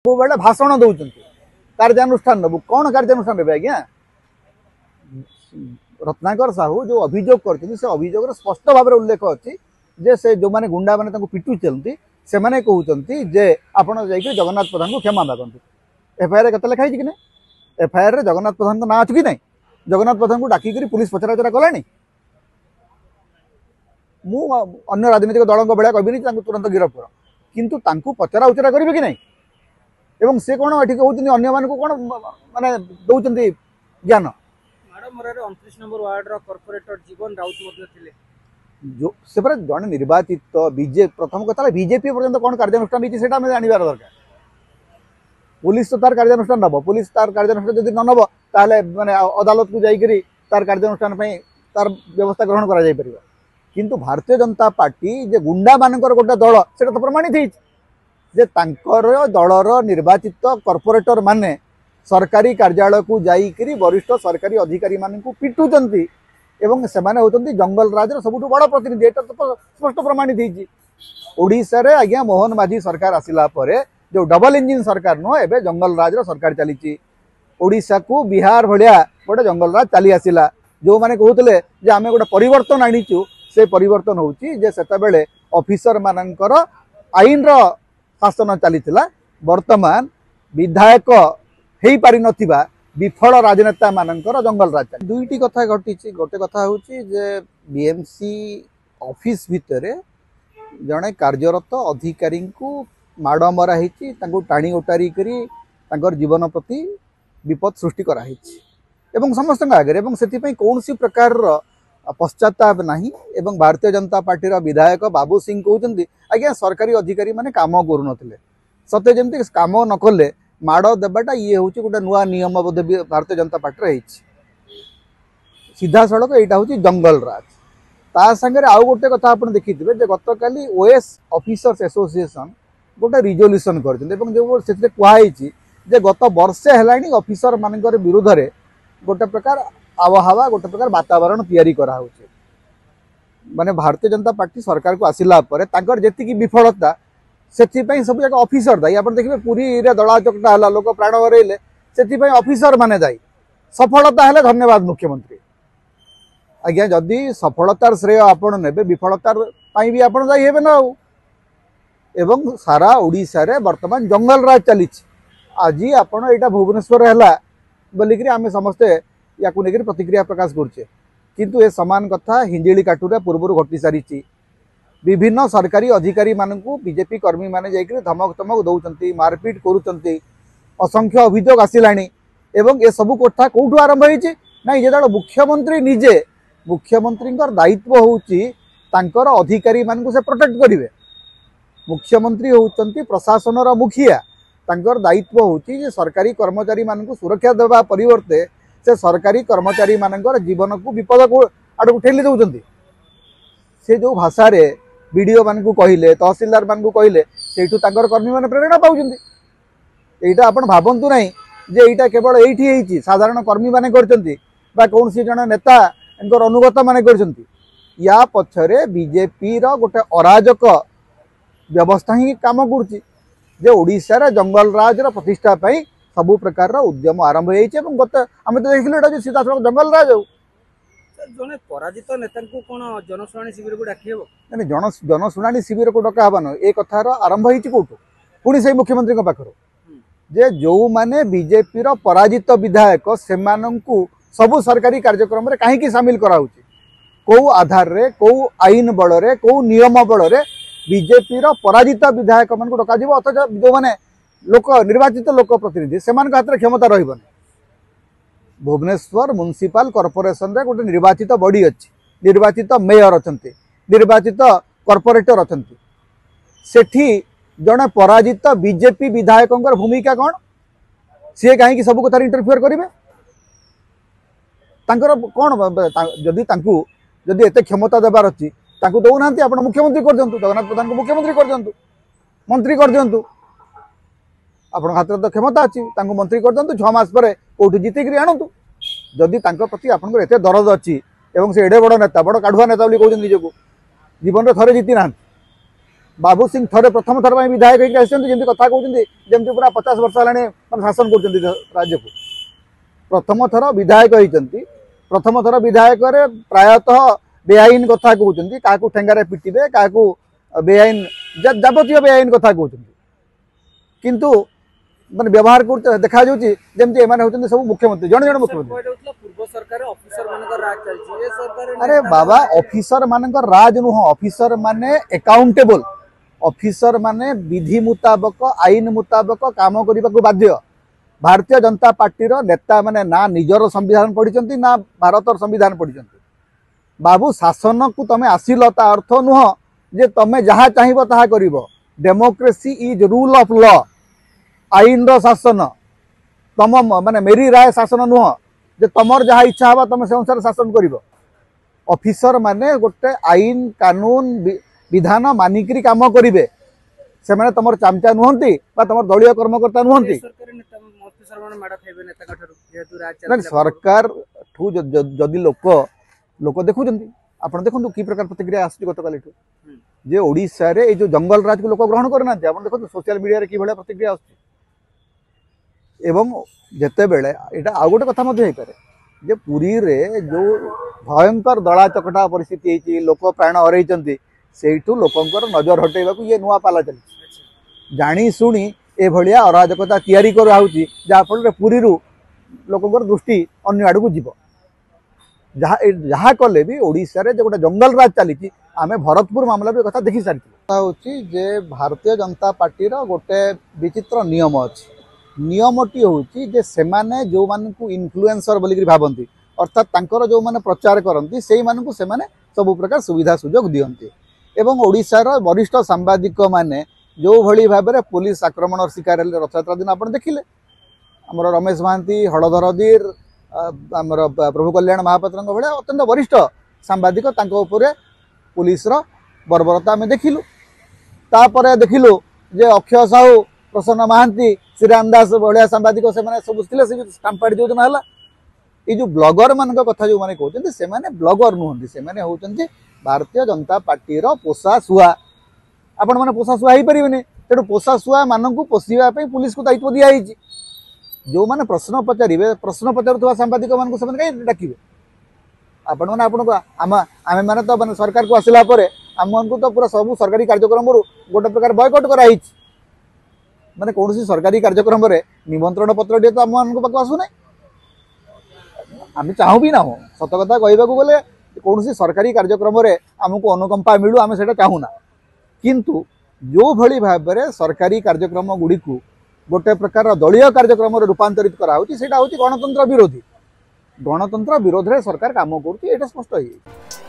बेले भाषण दौरान कार्यानुष्ठान नबू कौन कार्यानुष्ठान ने आज्ञा रत्नाकर साहू जो अभियोग कर अभियोग स्पष्ट भाव में उल्लेख अच्छी जे से जो मैंने गुंडा मैंने पिटुंट से मैंने कहते जे आपड़ जा जगन्नाथ प्रधान को क्षमा मागत एफआईआर के लिखाई कि ना एफआईआर जगन्नाथ प्रधान ना अच्छी कि ना जगन्नाथ प्रधान को डाकिक पुलिस पचराउचरा कला मु अन्य राजनीतिक दल भाया कहनी तुरंत गिरफ्त कर किंतु पचराउचरा करेंगे कि ना एवं से कौन ये कहते अन्य मान कौन माने दौरान ज्ञान माड़मरार 29 नंबर वार्ड कॉर्पोरेटर जीवन राउत जो से जड़े निर्वाचित बीजेपी प्रथम कथा बीजेपी पर्यंत कौन कार्यानुष्ठान होती है जानवर दरकार पुलिस तो तार कार्यानुष्ठान नब पुलिस तार कार्यानुष्ठान जब न नब ताले माने अदालत को जाइकरी तार कार्यानुष्ठान तार व्यवस्था ग्रहण करा किंतु भारतीय जनता पार्टी जे गुंडा मानकर गोटे दल से तो प्रमाणित जे तांकर दलर निर्वाचित कॉर्पोरेटर माने सरकारी कार्यालय को जाइकरी वरिष्ठ सरकारी अधिकारी मानू पिटुचंती एवं सेमाने होचंती जंगल राज सबुठ बड़ प्रतिनिधि एटा तो स्पष्ट प्रमाणित ओडिशा रे आज्ञा मोहन माझी सरकार आसिला परे जो डबल इंजिन सरकार नुह एबे जंगल राज सरकार चली ओडिशा को बिहार भलिया गोटे जंगल राज चली आसिला जो माने कहते जे आमे गोटे परिवर्तन आनीचु से परिवर्तन होउची जे सेतबेले ऑफिसर मानकर आईन रो शासन चलीथिला वर्तमान विधायक हेई पारि नथिबा विफल राजनेता मानकर जंगल राज दुईटी कथा घटी गोटे कथा होची जे बीएमसी ऑफिस भितरे जड़े कार्यरत अधिकारी को माड़ मरा होती टाणी उटारी करी जीवन प्रति विपद सृष्टि कराई एवं समस्त आगे से कौन सी प्रकार पश्चाताप नहीं एवं भारतीय जनता पार्टी विधायक बाबू सिंह कहते आज्ञा सरकारी अधिकारी माने काम करूँ सत्य जमी काम न कले माड़ देवाटा ये हूँ गोटे नुआ नियम बोधे भारतीय जनता पार्टी सीधा सड़क यहाँ हूँ जंगल राज ता सागर आउ गोटे कथा आप देखिए गत काली ओएस ऑफिसर्स एसोसिएशन गोटे रिजोल्यूशन कर कहुई जे गत वर्षे है ऑफिसर मान विरुद्ध में गोटे प्रकार आबहावा गोटे प्रकार वातावरण तैयारी करा माने भारतीय जनता पार्टी सरकार को आसिला परे जी विफलता से सब जाक ऑफिसर दायी आप देखिए पुरी रे दला चकटा है लोक प्राण हरइले से ऑफिसर माने दायी सफलता है धन्यवाद मुख्यमंत्री आज्ञा जदि सफलतार श्रेय आपण ने विफलतार भी आप दायी हे ना एवं सारा ओडिशा रे वर्तमान जंगल राज चली आज आपण यहाँ भुवनेश्वर है बोलिक आम समस्ते या लेकर प्रतिक्रिया प्रकाश करुचे किंतु ए समान कथा हिंजिली काटुरा पूर्व घटी सारी विभिन्न सरकारी अधिकारी मानू बीजेपी कर्मी माने जाइकरी धमक धमक दौरान मारपीट करुँच असंख्य अभियोग आसला एवं ए सब कथा कौटू आरंभ होती ना जो मुख्यमंत्री निजे मुख्यमंत्री दायित्व होकर अधिकारी मानू से प्रोटेक्ट करेंगे मुख्यमंत्री होती प्रशासन मुखिया दायित्व होची सरकारी कर्मचारी मानू सुरक्षा देवा परिवर्ते से सरकारी कर्मचारी मानकर जीवन को विपद को आड़ को ठेली दौरान से जो भाषा रे बीडीओ मान को कहले तहसीलदार मान को कहले से कर्मी मैंने प्रेरणा पाँच यहाँ आप भावतु ना जे यहाँ केवल ये साधारण कर्मी मैंने कौन सी जन नेता अनुगत मैंने या पछरे बीजेपी गोटे अराजक व्यवस्था ही काम कर ओडिशा रे जंगल राज प्रतिष्ठा सबु प्रकार उद्यम आरंभ होते आम तो देखिए सीधा सड़क जंगल राज जने पराजित नेता को कौन जनशुणाणी शिविर को डाकी हे जनशुणाणी शिविर को डका हबन ए कथार आरंभ होती कौटू पुणी से मुख्यमंत्री पाखर जे जो माने बीजेपी पराजित विधायक से सबु सरकारी कार्यक्रम रे कहीं सामिल कराऊँ कौ आधार रे कौ आईन बल रे कौ नियम बल रे बीजेपी पराजित विधायक मान को डक अथच जो मैंने लोक निर्वाचित लोक प्रतिनिधि से हाथ में क्षमता रही भुवनेश्वर म्युनिसिपल कॉर्पोरेशन रे गोटे निर्वाचित बॉडी अच्छी निर्वाचित मेयर अच्छा निर्वाचित कॉर्पोरेटर अच्छा सेठी जड़े पराजित बीजेपी विधायक भूमिका कौन सी कहीं सब कथार इंटरफियर करेंगे कौन जदि एत क्षमता देवार अच्छी दौना आप मुख्यमंत्री कर दिंतु जगन्नाथ प्रधान को मुख्यमंत्री कर दिंतु मंत्री कर दिंतु आप हाथ में तो क्षमता अच्छी मंत्री कर दिंतु 6 मास पर कौटू जीतिक आणतु जदि प्रति आपंकर एत दरद अच्छी से एडे बड़ नेता बड़ काढ़ुआ नेता कहते निजक जीवन में थे जीति ना बाबू सिंह थरे प्रथम थर विधायक होकर आसती कथा कहते जमी पूरा 50 वर्ष है शासन कर राज्य को प्रथम थर विधायक होती प्रथम थर विधायक प्रायतः बेआईन कथा कहते क्या ठेंगारे पिटिबे क्या बेआईन जाबतीय बेआईन कथा कहते किंतु माने व्यवहार कर देखा जमी होती सब मुख्यमंत्री जड़े जड़े मुख्यमंत्री पूर्व सरकार ऑफिसर मानकर राज चलछि ए सरकार अरे बाबा ऑफिसर मानकर राज नुह ऑफिसर माने अकाउंटेबल ऑफिसर माने विधि मुताबक आईन मुताबक काम करने को बाध्य भारतीय जनता पार्टी नेता माने ना निजर संविधान पढ़ी ना भारत संविधान पढ़ी बाबू शासन को तमें आसिल ता अर्थ नुह जे तमें जहाँ चाहिए ताहा करिवो democracy is rule of law आईन रो शासन तम माने मेरी राय शासन नुह जे तमर जहाँ इच्छा हवा तुम से अनुसार शासन कर ऑफिसर माने गोटे आईन कानून विधान मानिकी काम करेंगे से माने तुम चामचा नुहति तुम दलीय कर्मकर्ता नुहति सरकार ठू जदि लोक देखुं आप देखो कि प्रकार प्रतिक्रिया आस गतकाली जे ओडिशा रे जो जंगल राज को लोक ग्रहण करना आप देखो सोशल मीडिया कि प्रतिक्रिया आस जिते बेले यहाँ आउ गोटे कथा जे पुरी रे जो भयंकर दला चकटा परिस्थिति लोक प्राण हरई से लोकंर नजर हटेवा ये नुआ पाला चली जानी शुणी ए भलिया अराजकता तैयारी कराऊँगी जहाँफल पुरी लोकंर दृष्टि अन्य आड़ को जीव जहाँ कले भी ओडिशा रे जो गोटे जंगल राज चली आम भरतपुर मामला भी कथा देखी सारी जे भारतीय जनता पार्टी गोटे विचित्र नियम अच्छी नियमटी हूँ जे सेमाने जो मानू इन्फ्लुएंसर बोलिक भावती अर्थात तांकर जो माने प्रचार करती से मानू से माने सब प्रकार सुविधा सुजोग दियंती एवं ओडिशार वरिष्ठ सांबादिक माने जो भली भाव में पुलिस आक्रमण शिकार रथयात्रा दिन आप देखिले आमर रमेश महांती हलधरदीर आमर प्रभु कल्याण महापात्र भाया अत्यंत वरिष्ठ सांबादिक पुलिस बर्बरता आम देखिलु तापर देखिलु जे अक्षय साहू प्रसन्न महांती श्रीराम दास भाया सांबादिक से सब स्टाम्पाड़ी जो दिन है ये जो ब्लगर मान कथा जो मैंने कहते से ब्लगर नुहति से होती भारतीय जनता पार्टी पोषा शुआ आपण मैंने पोषा शुआ हो पारे तेणु पोषा शुआ मान पोषापी पुलिस को दायित्व दिखाई जो मैंने प्रश्न पचारे प्रश्न पचार सांबादिक मान कहीं डाके आपण मैंने आपको आम मैंने तो मैंने सरकार को आसला आम तो पूरा सब सरकारी कार्यक्रम गोटे प्रकार बयकट कराई माने कौन सी सरकारी कार्यक्रम रे निमंत्रण पत्र टे तो आम पाक आसुना आम चाहू भी ना हो सत कथा कहवाक गले कौन सी सरकारी कार्यक्रम रे आमको अनुकंपा मिलू आम से चाहूना किंतु जो भली भाव में सरकारी कार्यक्रम गुड़ी को गोटे प्रकार दलीय कार्यक्रम रूपांतरित कराऊँच से गणतंत्र विरोधी गणतंत्र विरोध में सरकार काम करुँच स्पष्ट है।